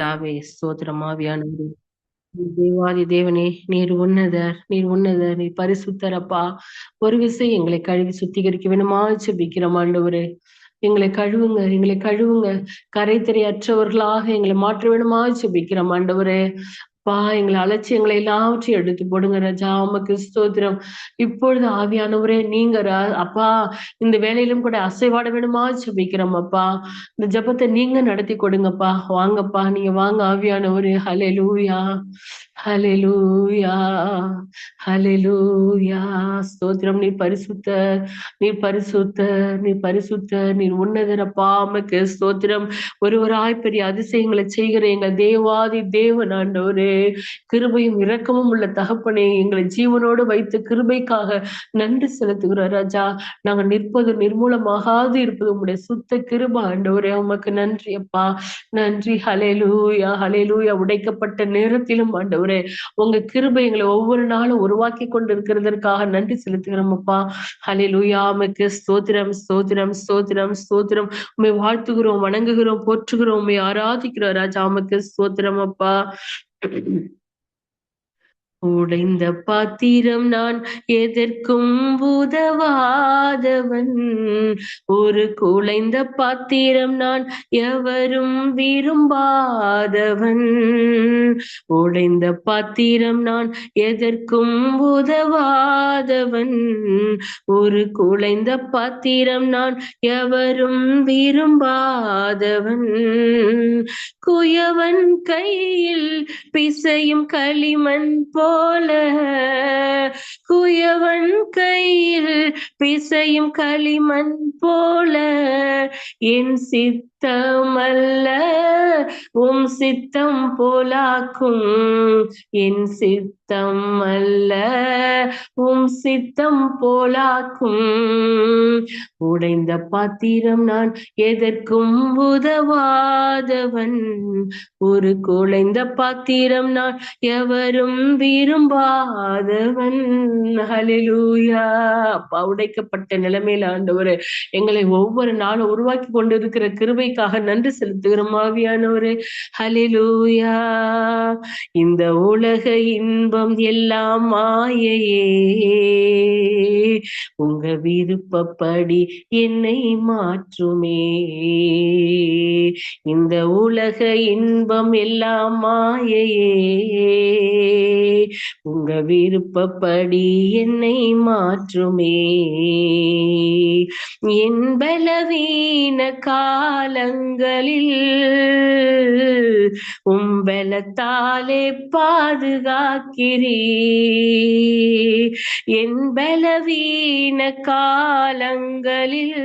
யாவே ஸ்தோத்திரம் ஆவியானவரே. தேவாதி தேவனே, நீர் உன்னதர், நீர் உன்னதர், நீர் பரிசுத்தர் அப்பா. ஒரு விசை எங்களை கழுவி சுத்திகரிக்க வேணுமா ஜெபிக்கிறோம் ஆண்டவரே. எங்களை கழுவுங்க, எங்களை கழுவுங்க. கரைதிரையற்றவர்களாக எங்களை மாற்ற வேணுமா ஜெபிக்கிறோம் ஆண்டவரே. அப்பா, எங்களை அலட்சியங்களை எல்லாவற்றையும் எடுத்து போடுங்க ராஜா. உமக்கு ஸ்தோத்திரம். இப்பொழுது ஆவியானவரே, நீங்க அப்பா, இந்த வேலையிலும் கூட அசைவாட வேணுமா ஜெபிக்கிறோம் அப்பா. இந்த ஜெபத்தை நீங்க நடத்தி கொடுங்கப்பா. வாங்கப்பா, நீங்க வாங்க ஆவியானவரே. ஹல்லேலூயா, ஹல்லேலூயா, ஹல்லேலூயா. ஸ்தோத்திரம். நீ பரிசுத்தர், நீ பரிசுத்தர், நீ பரிசுத்தர், நீர் உன்னதரப்பா. உமக்கு ஸ்தோத்திரம். ஒருவராய் பெரிய அதிசயங்களை செய்கிற எங்கள் தேவாதி தேவன் ஆண்டவரே, கிருபையும் இரக்கமும் உள்ள தகப்பனே, எங்களை ஜீவனோடு வைத்து கிருபைக்காக நன்றி செலுத்துகிறோம் ராஜா. நாங்க நிற்பது நிர்மூலமாகாது இருப்பது உங்களுடைய சுத்த கிருபை ஆண்டவரே. உமக்கு நன்றி அப்பா, நன்றி. ஹல்லேலூயா, ஹல்லேலூயா. உடைக்கப்பட்ட நேரத்திலும் ஆண்டவரே, உங்க கிருபை எங்களை ஒவ்வொரு நாளும் உருவாக்கி கொண்டு இருக்கிறதற்காக நன்றி செலுத்துகிறோம் அப்பா. ஹல்லேலூயா. உமக்கு ஸ்தோத்திரம், ஸ்தோத்திரம், ஸ்தோத்திரம், ஸ்தோத்திரம். உம்மை வாழ்த்துகிறோம், வணங்குகிறோம், போற்றுகிறோம், உம்மை ஆராதிக்கிறோம் ராஜா. உமக்கு ஸ்தோத்திரம் அப்பா. உடைந்த பாத்திரம் நான், எதற்கும் உதவாதவன். ஒரு குலைந்த பாத்திரம் நான், எவரும் விரும்பாதவன். உடைந்த பாத்திரம் நான், எதற்கும் உதவாதவன். ஒரு குலைந்த பாத்திரம் நான், எவரும் விரும்பாதவன். குயவன் கையில் பிசையும் களிமண் போல, குயவன் கையில் பிசையும் களிமண் போல, என் சித்தமல்ல உம் சித்தம் போலாக்கும். என் சித்தம் அல்ல உம் சித்தம் போலாக்கும். உடைந்த பாத்திரம் நான், எதற்கும் உதவாதவன். ஒரு குலைந்த பாத்திரம் நான், எவரும் விரும்பாதவன். ஹல்லேலூயா. அப்பா, உடைக்கப்பட்ட நிலைமையில ஆண்டவரே, எங்களை ஒவ்வொரு நாளும் உருவாக்கி கொண்டிருக்கிற கிருபைக்காக நன்றி செலுத்துகிறோம் ஆவியானவரே. ஹல்லேலூயா. இந்த உலக இன்பம் எல்லாம் மாயையே, உங்க விருப்பப்படி என்னை மாற்றுமே. இந்த உலக இன்பம் எல்லாம் மாயையே, உங்க விருப்பப்படி என்னை மாற்றுமே. என் பலவீன காலங்களில் உம்பலத்தாலே பாதுகாக்கிறீ. என் பலவீன காலங்களில்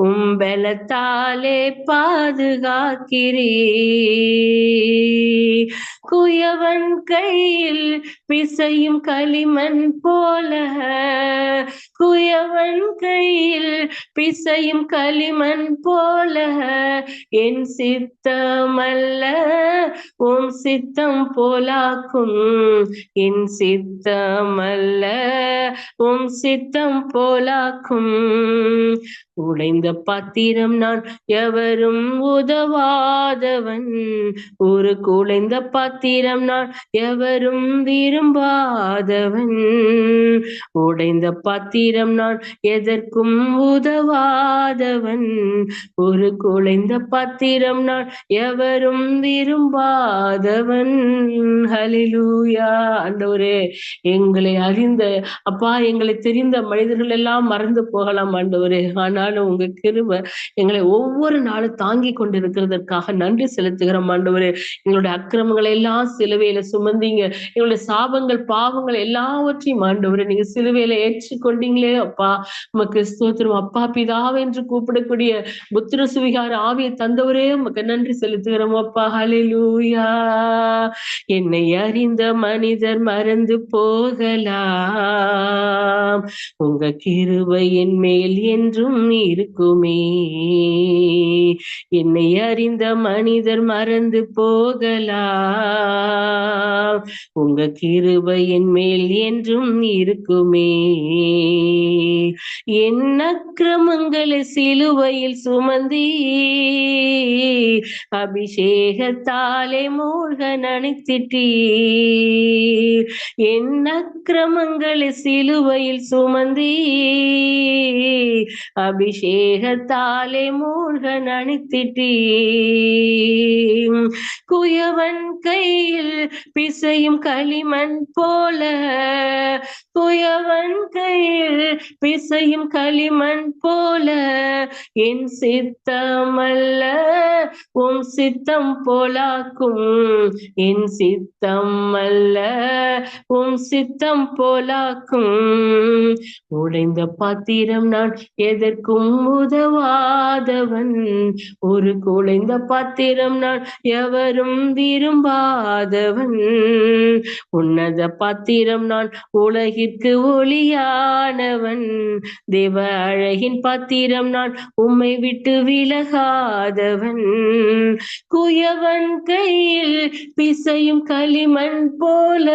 உம்பலத்தாலே பாதுகாக்கிறீ. குயவன் கையில் பிசையும் களிமண் போல, குயவன் கையில் பிசையும் களிமண் போல, என் சித்தமல்ல உம் சித்தம் போலாக்கும். என் சித்தமல்ல உம் சித்தம் போலாக்கும். உடைந்த பாத்திரம் நான், எவரும் உதவாதவன். ஒரு குலைந்த பாத்திரம் நான், எவரும் விரும்பாதவன். உடைந்த பாத்திரம் நான், எதற்கும் உதவாதவன். ஒரு குலைந்த பாத்திரம் நான், எவரும் விரும்பாதவன். ஹல்லேலூயா. ஆண்டவரே, எங்களை அறிந்த அப்பா, எங்களை தெரிந்த மனிதர்கள் எல்லாம் மறந்து போகலாம் ஆண்டவரே. ஆனாலும் உங்க கிருபை எங்களை ஒவ்வொரு நாளும் தாங்கி கொண்டிருக்கிறதற்காக நன்றி செலுத்துகிறோம் ஆண்டவரே. எங்களுடைய அக்கிரமங்களை எல்லாம் சிலுவையில சுமந்தீங்க. எங்களுடைய சாபங்கள், பாவங்கள் எல்லாவற்றையும் ஆண்டவரே நீங்க சிலுவையில ஏற்றுக்கொண்டீங்களே அப்பா. உமக்கு ஸ்தோத்திரம் அப்பா. பிதாவே என்று கூப்பிடக்கூடிய புத்திர சுவிகார ஆவியை தந்தவரே, உமக்கு நன்றி செலுத்துகிறோம் அப்பா. ஹல்லேலூயா. என்னை அறிந்த மனிதர் மறந்து போகலாம், உங்க கிருபை என் மேல் என்றும் இருக்குமே. என்னை அறிந்த மனிதர் மறந்து போகலாம், உங்க கிருபை என் மேல் என்றும் இருக்குமே. என் அக்கிரமங்களை சிலுவையில் சுமந்தி அபிஷேகத்தாலே மூழ்க நனைத்திட்டீர். என் அக்கிரமங்களை சிலுவையில் சுமந்தி அபிஷேகத்தாலே மூழ்க நனைத்திட்டீர். குயவன் கையில் பிசையும் களிமண் போல, குயவன் கையில் பிசையும் களிமண் போல, என் சித்தமல்ல உம் சித்தம் போலாக்கும், என் சித்தம் அல்ல உம் சித்தம் போலாக்கும். உடைந்த பாத்திரம் நான் எதற்கும் உதவாதவன், ஒரு குலைந்த பாத்திரம் நான் எவரும் விரும்பாதவன். உன்னத பாத்திரம் நான் உலகிற்கு ஒளியானவன், தேவ அழகின் பாத்திரம் நான் உம்மை விட்டு விலகாதவன். குயவன் கையில் பிசையும் களிமண் போல.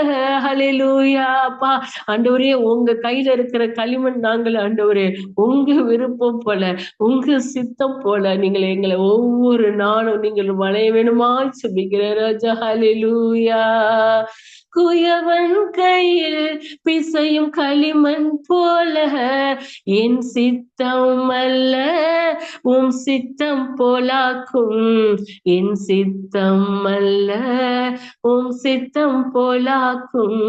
ஹல்லேலூயா. அப்பா ஆண்டவரே, உங்க கையில இருக்கிற களிமண் நாங்கள் ஆண்டவரே, உங்க விருப்பம் போல உங்க சித்தம் போல நீங்கள் எங்களை ஒவ்வொரு நாளும் நீங்கள் வளைய வேணுமா சொல்லிக்கிற ராஜா. ஹல்லேலூயா. குயவன் கையில் பிசையும் களிமண் போல, என் சித்தம் அல்ல உம் சித்தம் போலாக்கும், என் சித்தம் அல்ல உம் சித்தம் போலாக்கும்.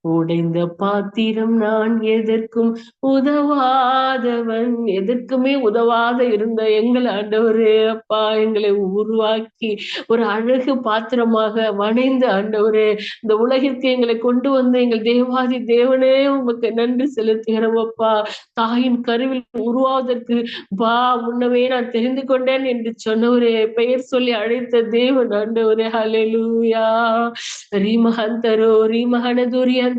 உடைந்த பாத்திரம் நான் எதற்கும் உதவாதவன், எதற்குமே உதவாத இருந்த எங்கள் ஆண்டவரே அப்பா, எங்களை உருவாக்கி ஒரு அழகு பாத்திரமாக வணைந்த ஆண்டவரே, இந்த உலகிற்கு எங்களை கொண்டு வந்து எங்கள் தேவாதி தேவனே உமக்கு நன்றி செலுத்துகிறோம் அப்பா. தாயின் கருவில் உருவாவதற்கு முன்னவே நான் தெரிந்து கொண்டேன் என்று சொன்னவரே, பெயர் சொல்லி அழைத்த தேவன் ஆண்டவரே. ஹல்லேலூயா. ரீமஹந்தரோ ரீமஹனதுரியந்தரோ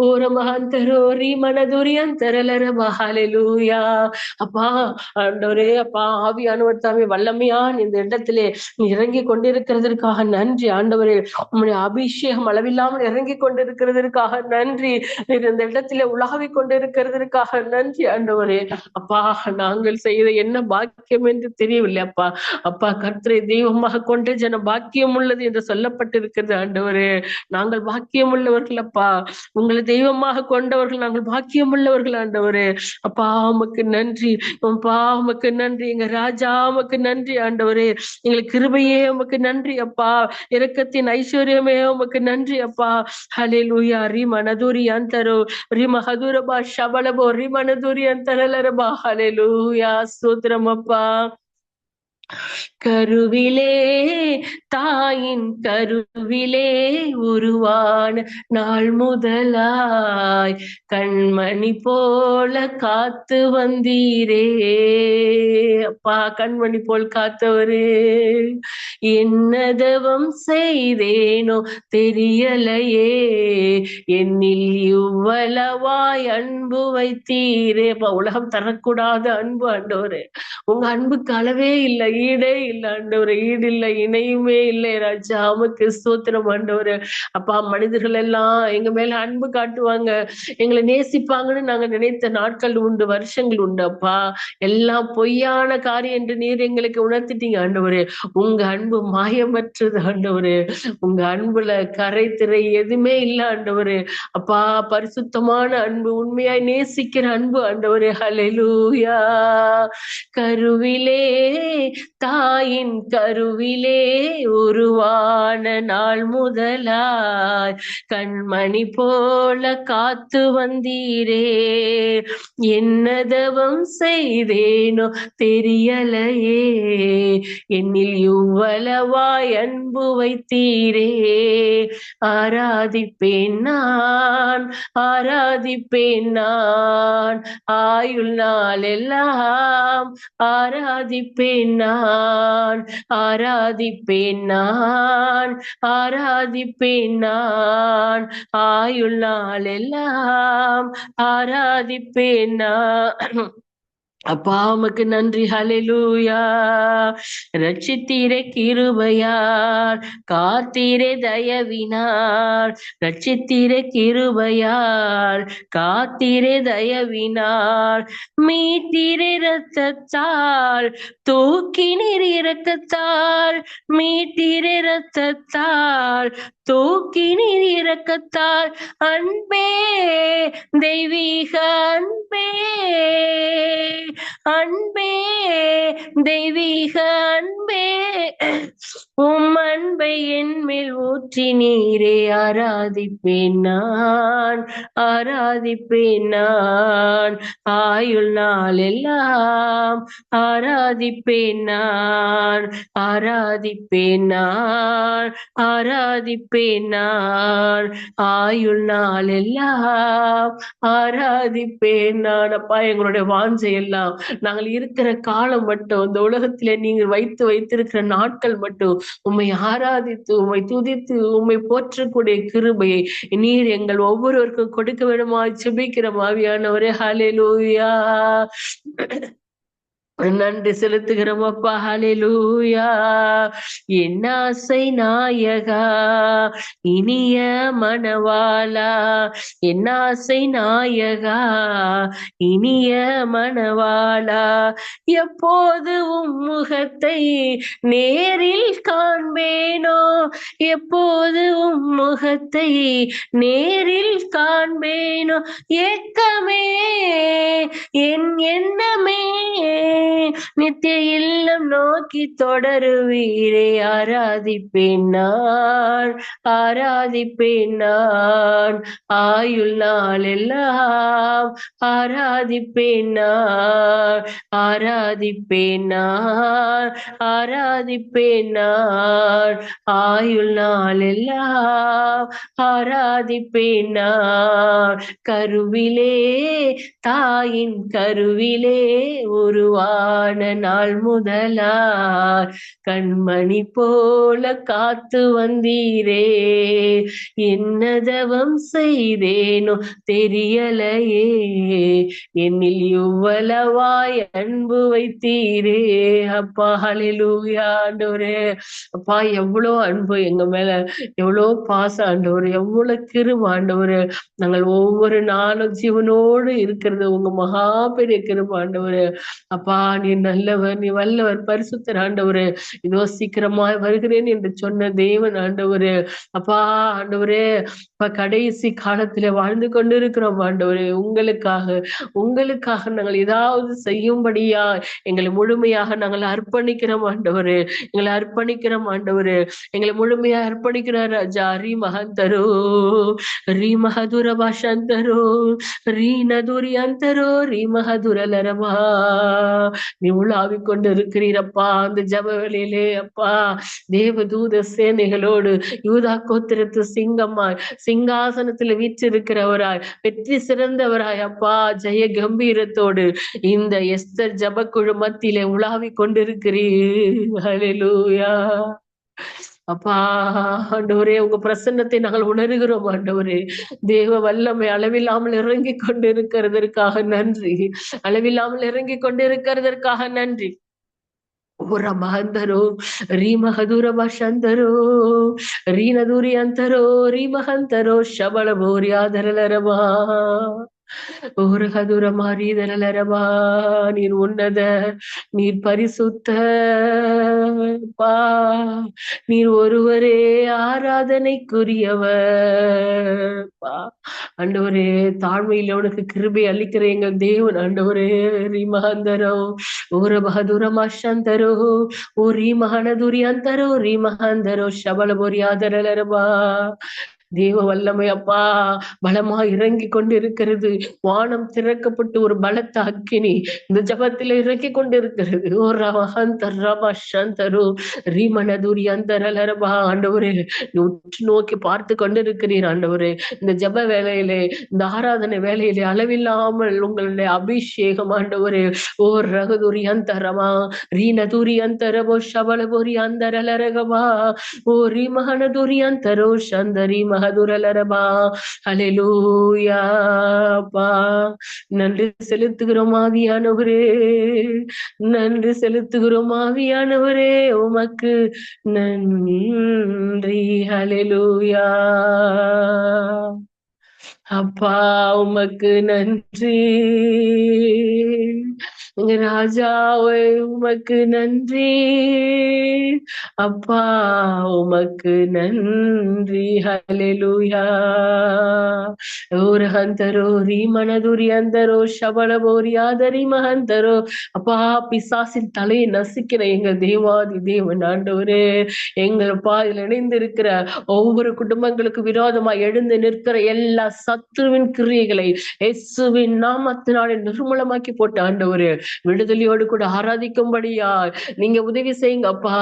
ஓரமஹந்தரோ ரீமனதுரியந்தரலரபா. ஹல்லேலூயா. அப்பா ஆண்டவரே அப்பா, ஆவியானவர் தாமே வல்லமையான் இந்த இடத்திலே இறங்கி கொண்டிருக்கிறதற்காக நன்றி ஆண்டவரே. உம்முடைய அபிஷேகம் அளவில்லாமல் இறங்கி கொண்டிருக்கிறதற்காக நன்றி. இந்த இடத்திலே உலாவி கொண்டிருக்கிறதற்காக நன்றி ஆண்டவரே. அப்பா, நாங்கள் செய்த என்ன பாக்கியம் என்று தெரியவில்லை அப்பா. அப்பா, கர்த்தரை தெய்வமாக கொண்ட ஜன பாக்கியம் உள்ளது என்று சொல்லப்பட்டிருக்கிறது ஆண்டவரே. நாங்கள் பாக்கியம் உள்ளவர்கள் அப்பா, உங்களை தெய்வமாக கொண்டவர்கள் நாங்கள் பாக்கியம் உள்ளவர்கள் ஆண்டவரே. அப்பா உமக்கு நன்றி, அப்பா உமக்கு நன்றி. எங்க ராஜா உமக்கு நன்றி ஆண்டவரே. எங்களுக்கு கிருபையே உமக்கு நன்றி அப்பா. இரக்கத்தின் ஐஸ்வர்யமே உமக்கு நன்றி அப்பா. ஹல்லேலூயா. ரிமனதுரி அந்தரோ ரிமஹதுரபா ஷபலபோ ரிமனதுரி அந்தரலரபா. ஹல்லேலூயா. ஸ்தோத்திரம் அப்பா. கருவிலே தாயின் கருவிலே உருவான நாள் முதலாய் கண்மணி போல காத்து வந்தீரே அப்பா. கண்மணி போல் காத்தவரே, என்னதவம் செய்தேனோ தெரியலையே, என்னில் இவ்வளவாய் அன்பு வைத்தீரே அப்பா. உலகம் தரக்கூடாத அன்பு ஆண்டவரே. உங்க அன்புக்கு அளவே இல்லை, ஈடே இல்லை ஆண்டவரே. ஈடு இல்லை, இணையுமே இல்லை ராஜா. உமக்கு ஸ்தோத்திரம் ஆண்டவரே. அப்பா, மனிதர்கள் எல்லாம் எங்க மேல அன்பு காட்டுவாங்க, எங்களை நேசிப்பாங்கன்னு நாங்க நினைத்த நாட்கள் உண்டு, வருஷங்கள் உண்டு அப்பா. எல்லாம் பொய்யான காரியம் என்று நீர் எங்களுக்கு உணர்த்திட்டீங்க ஆண்டவரே. உங்க அன்பு மாயமற்றது ஆண்டவரே. உங்க அன்புல கரை திரை எதுவுமே இல்லை ஆண்டவரே. அப்பா, பரிசுத்தமான அன்பு, உண்மையாய் நேசிக்கிற அன்பு ஆண்டவரே. ஹல்லேலூயா. கருவிலே தாயின் கருவிலே உருவான நாள் முதலாய் கண்மணி போல காத்து வந்தீரே, என்னதவம் செய்தேனோ தெரியலையே, என்னில் இவ்வளவாய் அன்பு வைத்தீரே. ஆராதிப்பேன் நான், ஆராதிப்பேன் நான், ஆயுள் நாள் எல்லாம் ஆராதிப்பேன் நான், ஆராதிப்பேன் நான், ஆராதிப்பேன் நான், ஆயுள் நாள் எல்லாம் ஆராதிப்பேன் நான். அப்பா உமக்கு நன்றி. ஹalleluya. ரட்சித்தீரே கிருபையால், காத்தீரே தயவினால், ரட்சித்தீரே கிருபையால், காத்தீரே தயவினால், மீட்டீரே இரத்தத்தால், தூக்கினீர் இரக்கத்தால், மீட்டீரே இரத்தத்தால், தூக்கினீர் இரக்கத்தால், அன்பே தெய்வீக அன்பே, அன்பே தெய்வீக அன்பே, உம் அன்பை என் மேல் ஊற்றி நீரே, ஆராதிப்பேன் நான், ஆராதிப்பேன் நான், ஆயுள் நாள் எல்லாம் ஆராதிப்பேன் நான், ஆராதிப்பேன் நான், ஆராதிப்பேன் நான், ஆயுள் நாள் எல்லாம் ஆராதிப்பேன் நான். அப்பா எங்களுடைய வாஞ்சை எல்லாம் நாங்கள் இருக்கிற காலம் மட்டும், இந்த உலகத்திலே நீங்கள் வைத்திருக்கிற நாட்கள் மட்டும் உம்மை ஆராதித்து, உம்மை துதித்து, உம்மை போற்றக்கூடிய கிருபையை நீர் எங்கள் ஒவ்வொருவருக்கும் கொடுக்க வேண்டுமா ஜெபிக்கிற ஆவியானவரே. ஹalleluya. நன்றி செலுத்துகிறோம் அப்பா. ஹalleluya. என் ஆசை நாயகா, இனிய மணவாளா, என் ஆசை நாயகா, இனிய மணவாளா, எப்போது உம் முகத்தை நேரில் காண்பேனோ, எப்போது உம் முகத்தை நேரில் காண்பேனோ, ஏக்கமே என் எண்ணமே, நித்திய இல்லம் நோக்கி தொடருவீரே, ஆராதிப்பேன் நான், ஆராதிப்பேன் நான், ஆயுள் நாள் எல்லாம் ஆராதிப்பேன் நான், ஆராதிப்பேன் நான், ஆராதிப்பேன் நான், ஆயுள் நாள் எல்லாம் ஆராதிப்பேன் நான். கருவிலே, தாயின் கருவிலே உருவான நாள் முதலாய் கண்மணி போல காத்து வந்தீரே, என்னதவம் செய்தேனோ தெரியலையே, என்னில் இவ்வளவாய் அன்பு வைத்தீரே. அப்பா ஹalleluya. ஆண்டவரே அப்பா, எவ்வளவு அன்பு எங்க மேல, எவ்வளவு பாசம் ஆண்டவரே, எவ்வளவு கிருபை ஆண்டவரே. நாங்கள் ஒவ்வொரு நாளும் ஜீவனோடு இருக்கிறது உங்க மகா பெரிய கிருபை ஆண்டவரே. அப்பா நீ நல்லவர், நீ வல்லவர், பரிசுத்தர் ஆண்டவரே. இதோ சீக்கிரமாய் வருகிறேன் என்று சொன்ன தேவன் ஆண்டவரே. அப்பா ஆண்டவரே, இப்ப கடைசி காலத்திலே வாழ்ந்து கொண்டிருக்கிறோம் ஆண்டவரே. உங்களுக்காக, உங்களுக்காக நாங்கள் ஏதாவது செய்யும்படியா எங்களை முழுமையாக நாங்கள் அர்ப்பணிக்கிறோம் ஆண்டவரே, எங்களை அர்ப்பணிக்கிறோம் ஆண்டவரே, எங்களை முழுமையா அர்ப்பணிக்கிறார் ராஜா. ரீ மகந்தரோ, ரீ மகதுர பாஷந்தரோ, ரீ நதுரி அந்தரோ, ரீ மகதுர லரமா. நீ உலாவிக் கொண்டு இருக்கிறீரப்பா அந்த ஜப வேளையிலே. அப்பா தேவதூத சேனைகளோடு யூதா கோத்திரத்து சிங்கமாய் சிங்காசனத்துல வீற்றிருக்கிறவராய், வெற்றி சிறந்தவராய், அப்பா ஜெய கம்பீரத்தோடு இந்த எஸ்தர் ஜபக்குழு மத்தியிலே உலாவிக் கொண்டிருக்கிறீர். ஹalleluya. அப்பா ஆண்டவரே, உங்க பிரசன்னத்தை நாங்கள் உணர்கிறோம் ஆண்டவரே. தேவ வல்லமை அளவில்லாமல் இறங்கி கொண்டிருக்கிறதற்காக நன்றி, அளவில்லாமல் இறங்கி கொண்டிருக்கிறதற்காக நன்றி. ஓர மகந்தரோ, ரீ மகதுர பாஷந்தரோ, ரீ நதுரி அந்தரோ, ரீ மகந்தரோ, ಶಬಳ ಬೋರ್ಯಾದರಲರವಾ, ஓரகதுர மாறீதரலரவா. நீர் உன்னத, நீர் பரிசுத்த பா, நீர் ஒருவரே ஆராதனைக்குரியவர் பா. ஆண்டவரே தாழ்மையில உனக்கு கிருபை அளிக்கிற எங்கள் தேவன் ஆண்டவரே. ரீமகந்தரோ, ஓர பகதுரமாஷந்தரோ, ஓ ரீமகனதுரி அந்தரோ, ரீமகந்தரோ, ಶಬಳ ಬೋರ್ಯಾದರಲರவா. தேவ வல்லமை அப்பா பலமா இறங்கி கொண்டிருக்கிறது. வானம் திறக்கப்பட்டு ஒரு பலத்த அக்கினி இந்த ஜபத்துல இறங்கி கொண்டிருக்கிறது. ஓ ரமஹந்தர் ரமஷந்தரு ரீமனதுரி அந்தரலரபா. ஆண்டவரே உற்று நோக்கி பார்த்து கொண்டிருக்கிறீர் ஆண்டவரே. இந்த ஜப வேலையிலே, இந்த ஆராதனை வேலையிலே அளவில்லாமல் உங்களுடைய அபிஷேகம் ஆண்டவரே. ஓ ரகுதுரி அந்தரமா, ரீனதுரி அந்தரபோ, ஷபலபுரி அந்தரலரகமா, ஓ ரீமகனதுரி அந்தரோ, சந்தரி மகதுரலரபா. ஹalleluya. அப்பா நன்றி செலுத்துகிறோம் ஆவியானவரே, நன்றி செலுத்துகிறோம் ஆவியானவரே, உமக்கு நன்றி. ஹalleluya. அப்பா உமக்கு நன்றி, எங்க ராஜாவே உமக்கு நன்றி. அப்பா உமக்கு நன்றி. ஹalleluya. ஓரஹந்தரோ ரீமனதுரி அந்தரோ ஷபலபோரி ஆதரி மகந்தரோ. அப்பா பிசாசின் தலையை நசுக்கிற எங்க தேவாதி தேவன் ஆண்டவரே, எங்கப்பா இதில் இணைந்திருக்கிற ஒவ்வொரு குடும்பங்களுக்கு விரோதமா எழுந்து நிற்கிற எல்லா சத்துருவின் கிரியைகளை இயேசுவின் நாமத்தினாலே நிர்மூலமாக்கி போட்ட ஆண்டவரே, விடுதலையோடு கூட ஆராதிக்கும்படியா நீங்க உதவி செய்யுங்க அப்பா.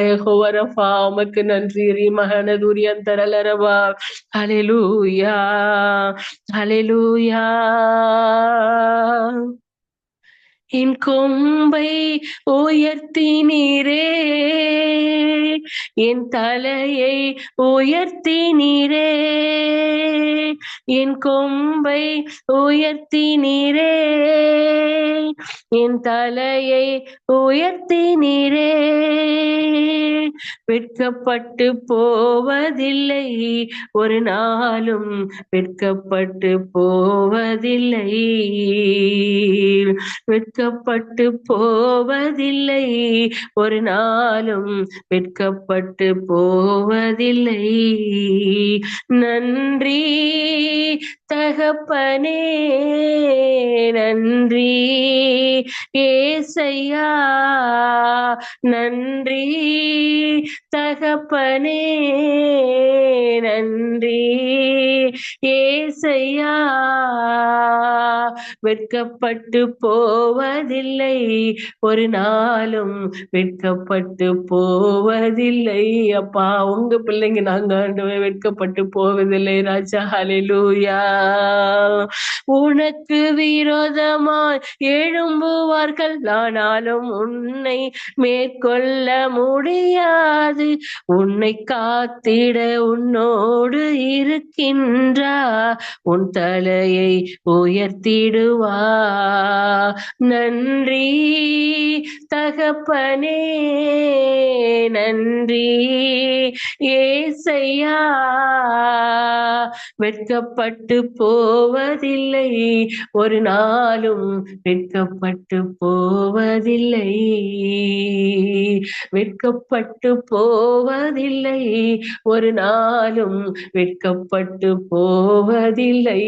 யெகோவா உமக்கு நன்றி. மகனதுரியன் தரலரவா. ஹalleluya, ஹalleluya. என் கொம்பை உயர்த்தினீரே, என் தலையை உயர்த்தினீரே, என் கொம்பை உயர்த்தினீரே, என் தலையை உயர்த்தினீரே. வெட்கப்பட்டு போவதில்லை, ஒரு நாளும் வெட்கப்பட்டு போவதில்லை, வெட்கப்பட்டு போவதில்லை, ஒரு நாளும் வெட்கப்பட்டு போவதில்லை. நன்றி தகப்பனே, நன்றி ஏசையா, நன்றி தகப்பனே, நன்றி ஏசையா. வெட்கப்பட்டு போவதில்லை, ஒரு நாளும் வெட்கப்பட்டு போவதில்லை. அப்பா உங்க பிள்ளைங்க நாங்க ஆண்டவரே வெட்கப்பட்டு போவதில்லை ராஜா. ஹalleluya. உனக்கு விரோதமாய் எழும்புவார்கள், ஆனாலும் உன்னை மேற்கொள்ள முடியாது. உன்னை காத்திட உன்னோடு இருக்கின்றா, உன் தலையை உயர்த்திடுவா. நன்றி தகப்பனே, நன்றி ஏசையா. வெட்கப்பட்டு போவதில்லை, ஒரு நாளும் வெட்கப்பட்டு போவதில்லை, வெட்கப்பட்டு போவதில்லை, ஒரு நாளும் வெட்கப்பட்டு போவதில்லை.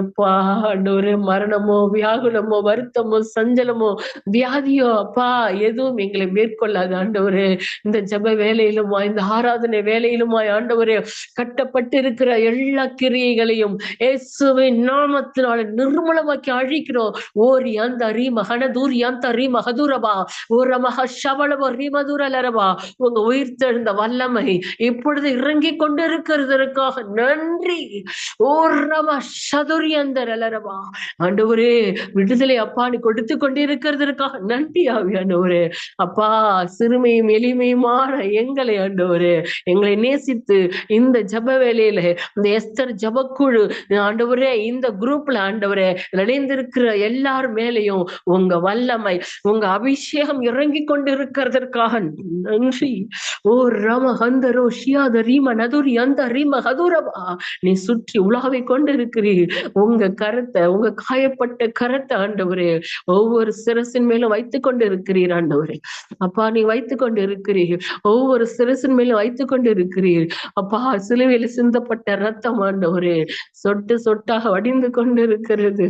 அப்பா ஆண்டவரே, மரணமோ வியாகுலமோ வருத்தமோ சஞ்சலமோ வியாதியோ அப்பா எதுவும் எங்களை மேற்கொள்ளாது ஆண்டவரே. இந்த ஜெப வேலையிலுமா இந்த ஆராதனை வேலையிலுமா ஆண்டவரே, கட்டப்பட்டு இருக்கிற எல்லா கிரியைகளையும் இயேசுவின் நாமத்தினால நிர்மூலமாக்கி அழிக்கிறோம். ஓரி அந்த ரீம ஹனதூரி அந்த ரீம ஹதுரபா ஒரு மக ஷவளப ரீமதுரலரபா. உங்க உயிர்த்தெழுந்த வல்லமை இப்பொழுது இறங்கி கொண்டிருக்கிறதற்காக நன்றி. ஓ ரம சதுரியந்தரலரபா. ஆண்டவரே விடுதலை அப்பா நீ கொடுத்து கொண்டிருக்கிறதற்காக நன்றி ஆவியானவரே. அப்பா சிறுமையும் எளிமையுமான எங்களை ஆண்டவரே, எங்களை நேசித்து இந்த ஜப வேலையில இந்த எஸ்தர் ஜபக்குழு ஆண்டவரே, இந்த குரூப்ல ஆண்டவரே இணைந்திருக்கிற எல்லார் மேலையும் உங்க வல்லமை உங்க அபிஷேகம் இறங்கி கொண்டு இருக்கிறதற்காக நன்றி. ஓ ரம ஹந்தரோ ஷியாத ரீம நதுரி அந்த ரீம ஹதுரபா. நீ சுற்றி உலாவை கொண்டு இருக்கிறீர். உங்க கரத்தை, உங்க காயப்பட்ட கரத்தை ஆண்டவரே ஒவ்வொரு சிரசின் மேலும் வைத்துக் கொண்டு இருக்கிறீர் ஆண்டவரே. அப்பா நீ வைத்துக் கொண்டு இருக்கிறீர், ஒவ்வொரு சிரசின் மேலும் வைத்துக் கொண்டு இருக்கிறீர். அப்பா சிலுவையில் சிந்தப்பட்ட ரத்தம் ஆண்டவரே சொட்டு சொட்டாக வடிந்து கொண்டு இருக்கிறது.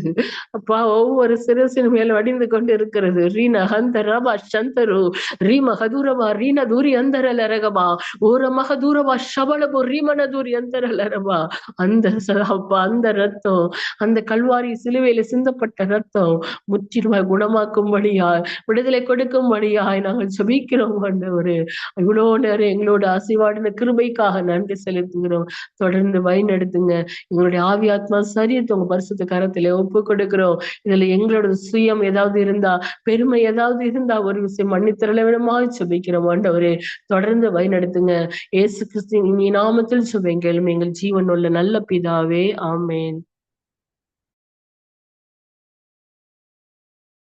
அப்பா ஒவ்வொரு சிரசின் மேலும் வடிந்து கொண்டு இருக்கிறது. ரீன ஹந்த ரபா சந்தரு ரீம ஹதுரபா ரீன தூரி அந்தரல ரகபா ஒரு மக தூரபா ஷபலபு ரீமன தூரி அந்தரல ரபா. அந்த அப்பா அந்த ரத்தம், அந்த கல்வாரி சிலுவையில சிந்தப்பட்ட ரத்தம் முற்றிலுமாய் குணமாக்கும்படியாய் விடுதலை கொடுக்கும்படியாய் நாங்கள் ஜெபிக்கிறோம் ஆண்டவரே. இவ்வளோ நேரம் எங்களோட அசைவாடின கிருபைக்காக நன்றி செலுத்துகிறோம். தொடர்ந்து வழிநடத்துங்க. எங்களுடைய ஆவி ஆத்மா சரீரத்தை உங்க பரிசுத்த கரத்திலே ஒப்பு கொடுக்கிறோம். இதுல எங்களோட சுயம் ஏதாவது இருந்தா, பெருமை ஏதாவது இருந்தா ஒரு விஷயம் மன்னித்தரல விடமாய் சுபிக்கிறோம் ஆண்டவரே. தொடர்ந்து வழிநடத்துங்க. இயேசு கிறிஸ்துவின் இனிய நாமத்தில் சுபம் கேளும் எங்கள் ஜீவன் உள்ள நல்ல பிதாவே. ஆமென்.